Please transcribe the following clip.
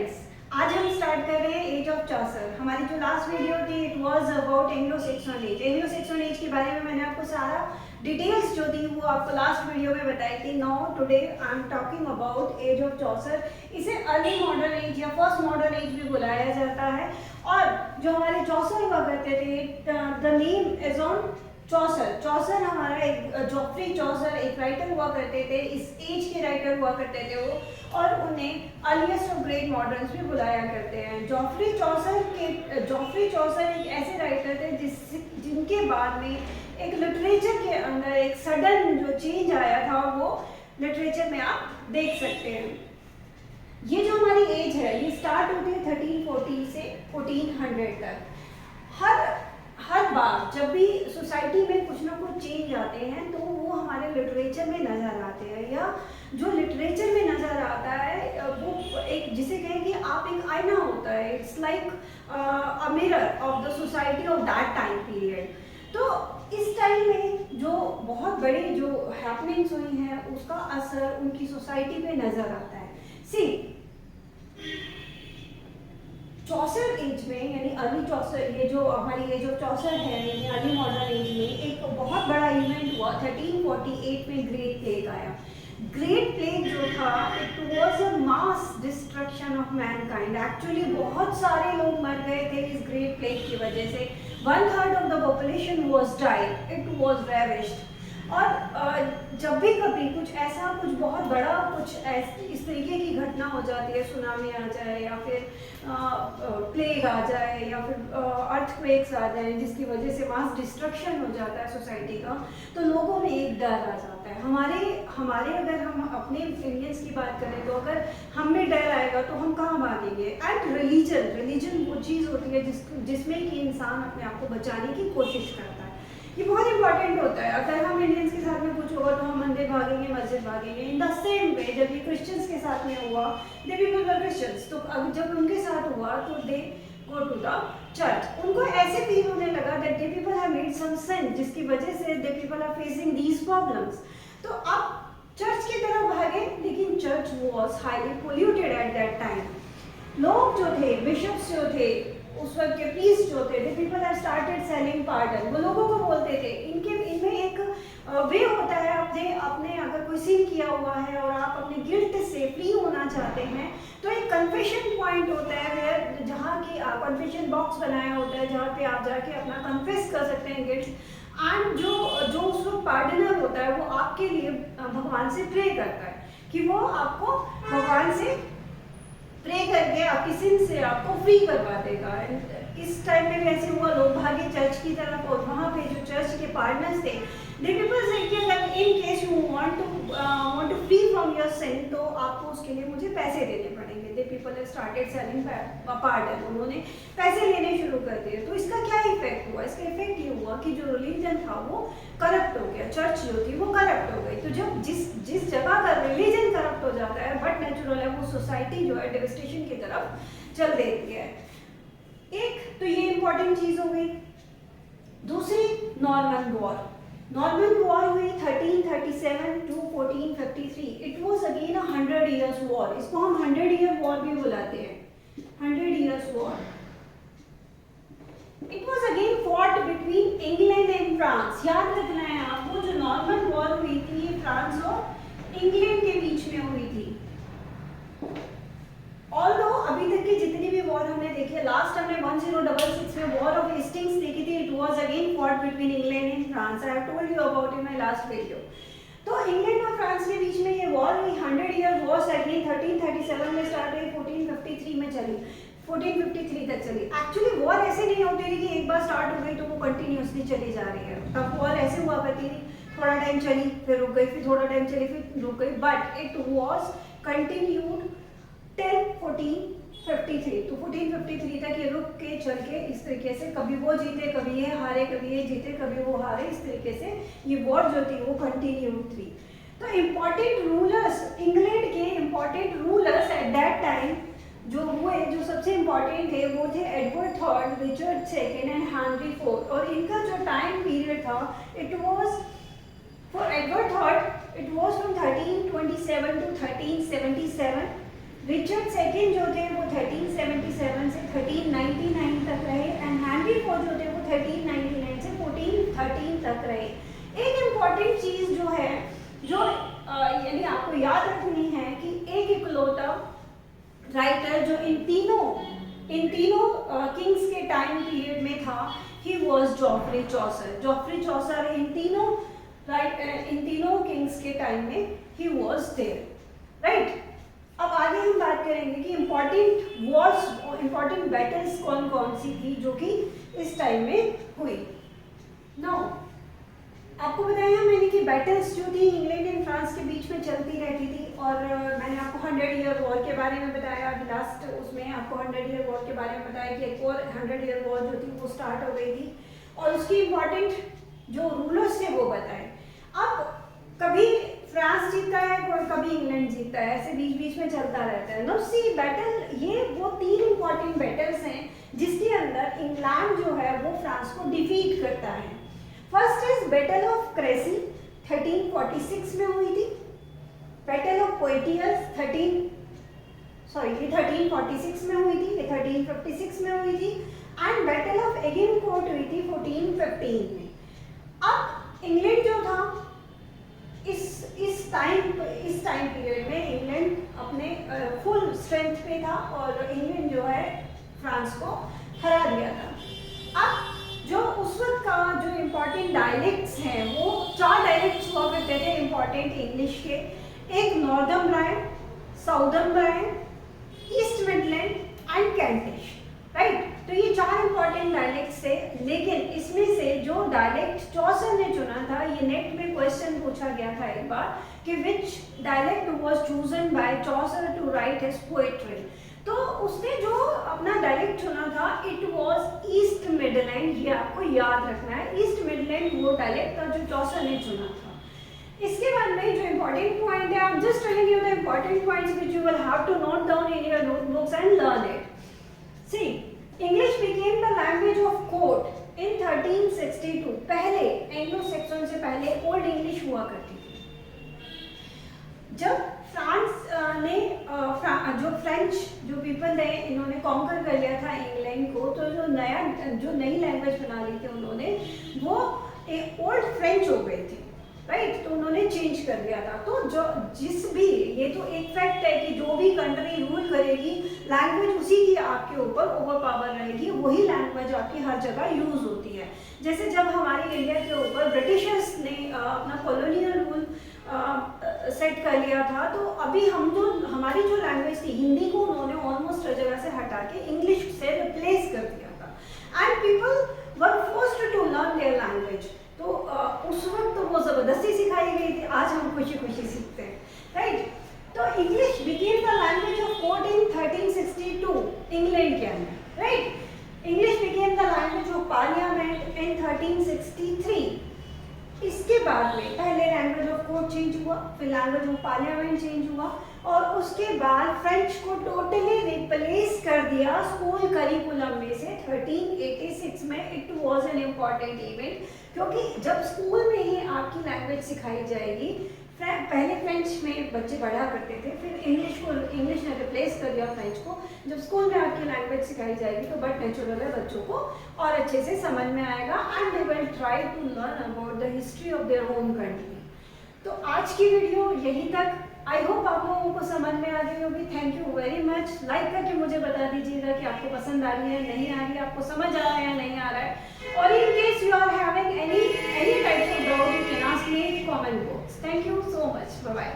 Friends, आज हम start कर रहे हैं एज ऑफ चौसर। हमारी जो लास्ट वीडियो थी it was about Anglo Saxon age. Anglo Saxon age के बारे में मैंने आपको सारा डिटेल्स जो थी वो आपको लास्ट वीडियो में बताई थी। Now today I am talking about age of Chaucer. इसे अर्ली मॉडर्न एज या फर्स्ट मॉडर्न एज भी बुलाया जाता है। और जो हमारे चौसर हुआ करते थे, द नेम इज ऑन चौसर। चौसर हमारा एक जॉफ्री चौसर एक राइटर हुआ करते थे, इस एज के राइटर हुआ करते थे वो, और उन्हें अर्लीस्ट ऑफ ग्रेट मॉडर्न्स भी बुलाया करते हैं। जॉफ्री चौसर एक ऐसे राइटर थे जिनके बाद में एक लिटरेचर के अंदर एक सडन जो चेंज आया था वो लिटरेचर में आप देख सकते हैं। ये जो हमारी एज है ये स्टार्ट होती है 1340 से 1400 तक। हर बार जब भी सोसाइटी में कुछ ना कुछ चेंज आते हैं तो वो हमारे लिटरेचर में नज़र आते हैं, या जो लिटरेचर में नज़र आता है वो एक जिसे कहें कि आप एक आईना होता है। It's like a mirror of the society of that time period. तो इस टाइम में जो बहुत बड़ी जो हैपनिंग्स हुई हैं उसका असर उनकी सोसाइटी पे नज़र आता है। सी चौसर एज में यानी अर्ली चौसर, ये जो हमारी एज ऑफ चौसर है यानी अर्ली मॉडर्न एज में एक बहुत बड़ा इवेंट हुआ 1348 में ग्रेट प्लेग आया। ग्रेट प्लेग जो था it was a mass destruction of Mankind. Actually बहुत सारे लोग मर गए थे इस ग्रेट प्लेग की वजह से। 1/3 of the population was died, it was ravished. और जब भी कभी कुछ बहुत बड़ा इस तरीके की घटना हो जाती है, सुनामी आ जाए या फिर प्लेग आ जाए या फिर अर्थक्वेक्स आ जाए जिसकी वजह से मास डिस्ट्रक्शन हो जाता है सोसाइटी का, तो लोगों में एक डर आ जाता है। हमारे अगर हम अपने इंडियंस की बात करें तो अगर हम में डर आएगा तो हम कहाँ भागेंगे? एंड रिलीजन वो चीज़ होती है जिसमें कि इंसान अपने आप को बचाने की कोशिश करता है। ये बहुत इंपॉर्टेंट होता है। अगर हम इंडियंस के साथ में कुछ होगा तो हम मंदिर भागेंगे, मस्जिद भागेंगे। इन द सेम वे जब ये क्रिश्चियंस के साथ में हुआ, दे पीपल वर क्रिश्चियंस, तो अब जब उनके साथ हुआ तो they go to the church. उनको ऐसे फील होने लगा that they people have made some sin जिसकी वजह से they people are facing these problems. तो अब चर्च की तरफ भागे, लेकिन church was highly polluted at that time. लोग जो थे, बिशप्स जो थे, उस वक्त के प्रीस्ट जो थे, the people have started selling pardon. वो लोगों को बोलते थे, इनमें एक वे होता है, आपने अगर कोई सिन किया हुआ है और आप अपने गिल्ट से फ्री होना चाहते हैं तो एक कन्फेशन पॉइंट होता है वेयर जहाँ की कन्फेशन बॉक्स बनाया होता है जहाँ पे आप जाके अपना कन्फेस कर सकते हैं गिल्ट। एंड जो उस वक्त पार्डनर होता है वो आपके लिए भगवान से प्रे करता है कि वो आपको भगवान से प्रे करके आपकी सिन से आपको फ्री करवा देगा। इस टाइम में भी ऐसे हुआ, लोग भागे चर्च की तरफ और वहाँ पे जो चर्च के पार्टनर्स थे दे पीपल से कि अगर in case you want to free from your sin तो आपको उसके लिए मुझे पैसे देने पड़ेंगे। They people have started selling pardon, उन्होंने पैसे लेने शुरू कर दिए। तो इसका क्या इफेक्ट हुआ? इसका इफेक्ट ये हुआ कि जो रिलीजन था वो करप्ट हो गया, चर्च जो थी वो करप्ट हो गई। तो जब जिस जगह का रिलीजन करप्ट हो जाता है बट नेचुरल है, वो सोसाइटी जो है डेविस्टेशन की तरफ चल देती है। एक तो ये इंपॉर्टेंट चीज हो गई। दूसरी नॉर्मन वॉर हुई 1337 to 1453। It was again 100 years war. इसको हम 100 year वॉर भी बुलाते हैं, 100 years war. It was again fought between England and France. याद रखना है आपको, जो नॉर्मन वॉर हुई थी ये फ्रांस और इंग्लैंड के बीच में हुई थी। ऑल्दो अभी तक की जितनी भी वॉर हमने देखी है, लास्ट हमने 1066 में वॉर ऑफ हेस्टिंग्स देखी थी, it was again fought between England and France. I have told you about in my last video. तो इंग्लैंड और फ्रांस के बीच में ये वॉर हुई। 100 year वॉर अगेन 1337 में स्टार्ट हुई, 1453 में चली, 1453 तक चली। एक्चुअली वॉर ऐसे नहीं होती थी कि एक बार स्टार्ट हो गई तो वो कंटिन्यूसली चली जा रही है। तब वॉर ऐसे हुआ करती थी, थोड़ा टाइम चली फिर रुक गई, फिर थोड़ा टाइम चली फिर रुक गई, but it was continued till 1453। तो 1453 तक ये रुक के चल के इस तरीके से कभी वो जीते कभी ये हारे, कभी ये जीते कभी वो हारे, इस तरीके से ये वॉर जो थी वो कंटिन्यूड थी। तो इम्पॉर्टेंट रूलर्स, इंग्लैंड के important rulers at that time जो सबसे इम्पॉर्टेंट थे वो थे Edward third, Richard second and Henry fourth. और इनका जो टाइम पीरियड था it was for Edward third it was from 1327 to 1377 Richard second जो थे वो 1377 से 1399 तक रहे एंड हेनरी फोर्थ जो थे वो 1399 से 1413 तक रहे। एक इम्पॉर्टेंट चीज़ जो है जो यानी आपको याद रखनी है कि एक इकलौता राइटर जो इन तीनों किंग्स के टाइम पीरियड में था, he was Geoffrey Chaucer. Geoffrey Chaucer इन तीनों किंग्स के टाइम में ही वॉज देयर, राइट। अब आगे हम बात करेंगे कि इम्पॉर्टेंट वॉर्स, इम्पॉर्टेंट बैटल्स कौन कौन सी थी जो कि इस टाइम में हुई। नाउ आपको बताया मैंने कि बैटल्स जो थी इंग्लैंड एंड फ्रांस के बीच में चलती रहती थी, और मैंने आपको 100 ईयर वॉर के बारे में बताया। लास्ट उसमें आपको 100 ईयर वॉर के बारे में बताया कि एक और 100 ईयर वॉर जो थी वो स्टार्ट हो गई थी, और उसकी इम्पॉर्टेंट जो रूलर्स थे वो बताए। अब कभी फ्रांस जीतता है और कभी इंग्लैंड जीतता है, ऐसे बीच बीच में चलता रहता है। नो सी बैटल, ये वो 3 इम्पॉर्टेंट बैटल्स हैं जिसके अंदर इंग्लैंड जो है वो फ्रांस को डिफीट करता है। First is battle of cracy 1346 में हुई थी। बैटल ऑफ पोइटियस 1346 में हुई थी, 1356 में हुई थी, एंड बैटल ऑफ एगिनकोर्ट हुई थी 1415 में। अब इंग्लैंड जो था इस टाइम पीरियड में इंग्लैंड अपने फुल स्ट्रेंथ पे था और इंग्लैंड जो है फ्रांस को हरा दिया था। अब जो उस वक्त का जो इम्पोर्टेंट डायलेक्ट्स हैं वो 4 डायलेक्ट्स हुआ करते थे इम्पोर्टेंट इंग्लिश के। एक नॉर्दर्नब्राइन, साउदर्नब्राइन, ईस्ट मिडलैंड एंड कैंटिश, राइट। तो ये 4 इम्पॉर्टेंट डायलेक्ट्स थे, लेकिन इसमें से जो डायलेक्ट चौसर ने चुना था, ये नेट में क्वेश्चन पूछा गया था एक बार कि which dialect was chosen by Chaucer to write his poetry. तो उसने जो अपना डायलेक्ट चुना था इट वाज ईस्ट मिडलैंड, ये आपको याद रखना है। ईस्ट मिडलैंड वो डायलेक्ट था जो चौसर ने चुना था। इसके बाद में जो इम्पोर्टेंट पॉइंट है, I am just telling you the important points which you will have to note down in your notebooks and learn it. See, English became the language of court in 1362। पहले Anglo Saxon से पहले old English हुआ करती थी। जब France ने जो French जो पीपल थे इन्होंने कॉन्कर कर लिया था इंग्लैंड को, तो जो नई लैंग्वेज बना ली थी उन्होंने, वो एक ओल्ड फ्रेंच हो गए थे, राइट। तो उन्होंने चेंज कर दिया था। तो जो ये तो एक फैक्ट है कि जो भी कंट्री रूल करेगी लैंग्वेज उसी की आपके ऊपर ओवर पावर रहेगी, वही लैंग्वेज आपकी हर जगह यूज होती है। जैसे जब हमारी इंडिया के ऊपर ब्रिटिशर्स ने अपना कॉलोनियल रूल सेट कर लिया था, तो अभी हमारी जो लैंग्वेज थी हिंदी को उन्होंने ऑलमोस्ट हर जगह से हटा के इंग्लिश से रिप्लेस कर दिया था, and people were forced to learn their language. तो उस वक्त तो वो ज़बरदस्ती सिखाई गई थी, आज हम खुशी खुशी सीखते हैं, राइट। तो English became the language of court in 1362 England के अंदर, right. English became the language of parliament in 1363। इसके बाद में पहले लैंग्वेज ऑफ कोर्ट चेंज हुआ, फिर लैंग्वेज ऑफ पार्लियामेंट चेंज हुआ, और उसके बाद फ्रेंच को टोटली रिप्लेस कर दिया स्कूल करिकुलम में से 1386 में। It was an important event, क्योंकि जब स्कूल में ही आपकी लैंग्वेज सिखाई जाएगी, पहले फ्रेंच में बच्चे पढ़ा करते थे, फिर इंग्लिश ने रिप्लेस कर दिया फ्रेंच को। जब स्कूल में आपकी लैंग्वेज सिखाई जाएगी तो बट नेचुरल है, बच्चों को और अच्छे से समझ में आएगा, and they will try to learn about the history of their home country. तो आज की वीडियो यहीं तक। आई होप आप लोगों को समझ में आ गई होगी। Thank you very much. Like करके मुझे बता दीजिएगा कि आपको पसंद आ रही है, नहीं आ रही है, आपको समझ आ रहा है या नहीं आ रहा है। और in case you are having any types of doubt, you can ask me in comment box. Thank you so much. Bye bye.